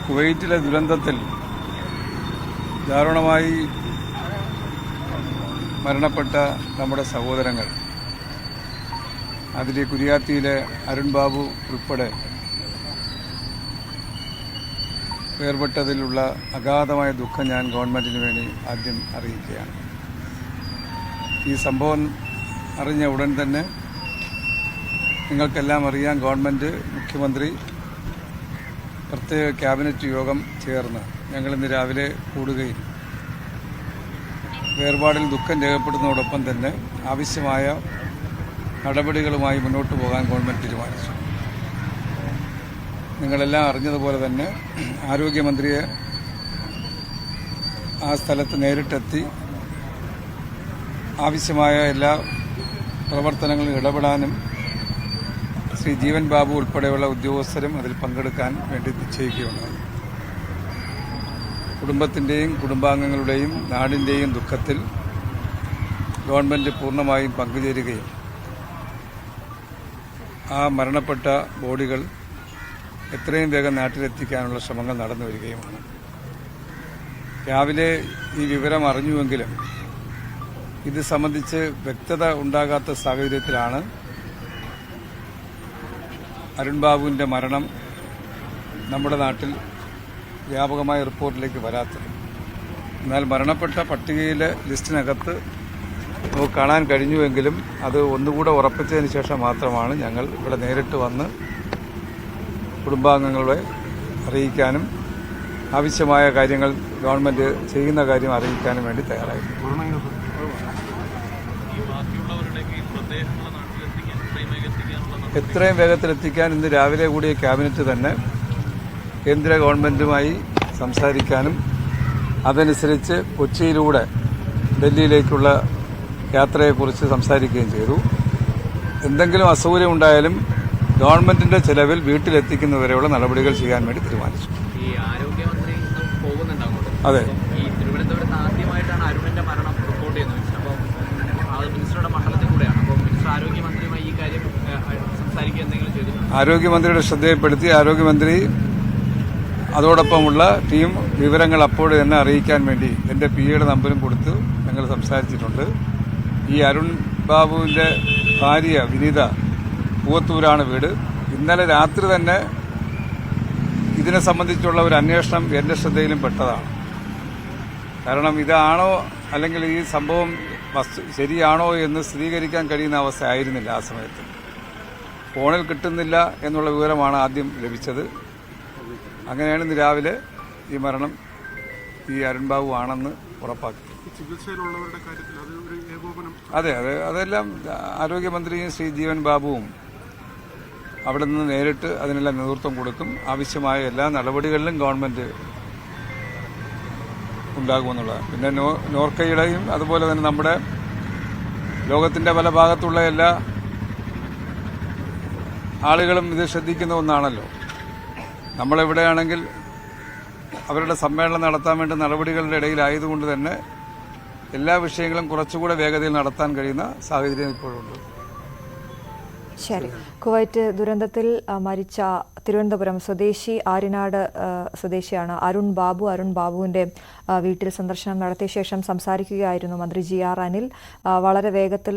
കുവൈറ്റിലെ ദുരന്തത്തിൽ ദാരുണമായി മരണപ്പെട്ട നമ്മുടെ സഹോദരങ്ങൾ, അതിലെ കുരിയാത്തിയിലെ അരുൺ ബാബു ഉൾപ്പെടെ വേർപെട്ടതിലുള്ള അഗാധമായ ദുഃഖം ഞാൻ ഗവൺമെൻറ്റിന് വേണ്ടി ആദ്യം അറിയിക്കുകയാണ്. ഈ സംഭവം അറിഞ്ഞ ഉടൻ തന്നെ നിങ്ങൾക്കെല്ലാം അറിയാം, ഗവൺമെൻറ്, മുഖ്യമന്ത്രി പ്രത്യേക ക്യാബിനറ്റ് യോഗം ചേർന്ന് ഞങ്ങളിന്ന് രാവിലെ കൂടുകയും വേർപാടിൽ ദുഃഖം രേഖപ്പെടുന്നതോടൊപ്പം തന്നെ ആവശ്യമായ നടപടികളുമായി മുന്നോട്ട് പോകാൻ ഗവൺമെൻറ് തീരുമാനിച്ചു. നിങ്ങളെല്ലാം അറിഞ്ഞതുപോലെ തന്നെ ആരോഗ്യമന്ത്രിയെ ആ സ്ഥലത്ത് നേരിട്ടെത്തി ആവശ്യമായ എല്ലാ പ്രവർത്തനങ്ങളും ഇടപെടാനും ശ്രീ ജീവൻ ബാബു ഉൾപ്പെടെയുള്ള ഉദ്യോഗസ്ഥരും അതിൽ പങ്കെടുക്കാൻ വേണ്ടി നിശ്ചയിക്കുകയുണ്ടായി. കുടുംബത്തിൻ്റെയും കുടുംബാംഗങ്ങളുടെയും നാടിൻ്റെയും ദുഃഖത്തിൽ ഗവൺമെൻറ് പൂർണ്ണമായും പങ്കുചേരുകയും ആ മരണപ്പെട്ട ബോഡികൾ എത്രയും വേഗം നാട്ടിലെത്തിക്കാനുള്ള ശ്രമങ്ങൾ നടന്നു വരികയുമാണ്. രാവിലെ ഈ വിവരം അറിഞ്ഞുവെങ്കിലും ഇത് സംബന്ധിച്ച് വ്യക്തത ഉണ്ടാകാത്ത സാഹചര്യത്തിലാണ് അരുൺ ബാബുവിൻ്റെ മരണം നമ്മുടെ നാട്ടിൽ വ്യാപകമായ റിപ്പോർട്ടിലേക്ക് വരാത്തത്. എന്നാൽ മരണപ്പെട്ട പട്ടികയിലെ ലിസ്റ്റിനകത്ത് നമുക്ക് കാണാൻ കഴിഞ്ഞുവെങ്കിലും അത് ഒന്നുകൂടെ ഉറപ്പിച്ചതിന് ശേഷം മാത്രമാണ് ഞങ്ങൾ ഇവിടെ നേരിട്ട് വന്ന് കുടുംബാംഗങ്ങളെ അറിയിക്കാനും ആവശ്യമായ കാര്യങ്ങൾ ഗവൺമെൻറ് ചെയ്യുന്ന കാര്യം അറിയിക്കാനും വേണ്ടി തയ്യാറായിരുന്നു. എത്രയും വേഗത്തിൽ എത്തിക്കാൻ ഇന്ന് രാവിലെ കൂടിയ ക്യാബിനറ്റ് തന്നെ കേന്ദ്ര ഗവൺമെൻറ്റുമായി സംസാരിക്കാനും അതനുസരിച്ച് കൊച്ചിയിലൂടെ ഡൽഹിയിലേക്കുള്ള യാത്രയെക്കുറിച്ച് സംസാരിക്കുകയും ചെയ്തു. എന്തെങ്കിലും അസൗകര്യം ഉണ്ടായാലും ഗവൺമെന്റിന്റെ ചെലവിൽ വീട്ടിലെത്തിക്കുന്നവരെയുള്ള നടപടികൾ ചെയ്യാൻ വേണ്ടി തീരുമാനിച്ചു. ഈ ആരോഗ്യമന്ത്രി പോകുന്നുണ്ടാകും. അതെ, ഈ തിരുവനന്തപുരത്ത് ആദ്യമായിട്ടാണ് അരുണിന്റെ മരണം റിപ്പോർട്ട് ചെയ്യുന്നത്. അപ്പോൾ അത് മിനിസ്റ്ററുടെ മണ്ഡലത്തിൽ കൂടെയാണ്. അപ്പോൾ മിനിസ്റ്റർ ആരോഗ്യമന്ത്രിയുമായി ഈ കാര്യം സംസാരിക്കുക എന്തെങ്കിലും ചെയ്തു? ആരോഗ്യമന്ത്രിയുടെ ശ്രദ്ധയിൽപ്പെടുത്തി ആരോഗ്യമന്ത്രി അതോടൊപ്പമുള്ള ടീം വിവരങ്ങൾ അപ്പോൾ തന്നെ അറിയിക്കാൻ വേണ്ടി എൻ്റെ PAയുടെ നമ്പരും കൊടുത്ത് ഞങ്ങൾ സംസാരിച്ചിട്ടുണ്ട്. ഈ അരുൺ ബാബുവിൻ്റെ ഭാര്യ വിനീത പൂവത്തൂരാണ് വീട്. ഇന്നലെ രാത്രി തന്നെ ഇതിനെ സംബന്ധിച്ചുള്ള ഒരു അന്വേഷണം എൻ്റെ ശ്രദ്ധയിലും പെട്ടതാണ്. കാരണം ഇതാണോ അല്ലെങ്കിൽ ഈ സംഭവം ശരിയാണോ എന്ന് സ്ഥിരീകരിക്കാൻ കഴിയുന്ന അവസ്ഥ ആയിരുന്നില്ല ആ സമയത്ത്. ഫോണിൽ കിട്ടുന്നില്ല എന്നുള്ള വിവരമാണ് ആദ്യം ലഭിച്ചത്. അങ്ങനെയാണ് ഇന്ന് രാവിലെ ഈ മരണം ഈ അരുൺ ബാബു ആണെന്ന് ഉറപ്പാക്കി. അതെ, അതെല്ലാം ആരോഗ്യമന്ത്രിയും ശ്രീ ജീവൻ ബാബുവും അവിടെ നിന്ന് നേരിട്ട് അതിനെല്ലാം നേതൃത്വം കൊടുക്കും. ആവശ്യമായ എല്ലാ നടപടികളിലും ഗവൺമെന്റ് ഉണ്ടാകുമെന്നുള്ളതാണ്. പിന്നെ നോർക്കയുടെയും അതുപോലെ തന്നെ നമ്മുടെ ലോകത്തിന്റെ പല ഭാഗത്തുള്ള എല്ലാ ആളുകളും ഇത് ശ്രദ്ധിക്കുന്ന ഒന്നാണല്ലോ. നമ്മളെവിടെയാണെങ്കിൽ അവരുടെ സമ്മേളനം നടത്താൻ വേണ്ടി നടപടികളുടെ ഇടയിലായതുകൊണ്ട് തന്നെ എല്ലാ വിഷയങ്ങളും കുറച്ചുകൂടെ വേഗതയിൽ നടത്താൻ കഴിയുന്ന സാഹചര്യം ഇപ്പോഴുണ്ട്. ശരി. കുവൈറ്റ് ദുരന്തത്തിൽ മരിച്ച തിരുവനന്തപുരം സ്വദേശി ആര്യനാട് സ്വദേശിയാണ് അരുൺ ബാബു. അരുൺ ബാബുവിന്റെ വീട്ടിൽ സന്ദർശനം നടത്തിയ ശേഷം സംസാരിക്കുകയായിരുന്നു മന്ത്രി GR അനിൽ. വളരെ വേഗത്തിൽ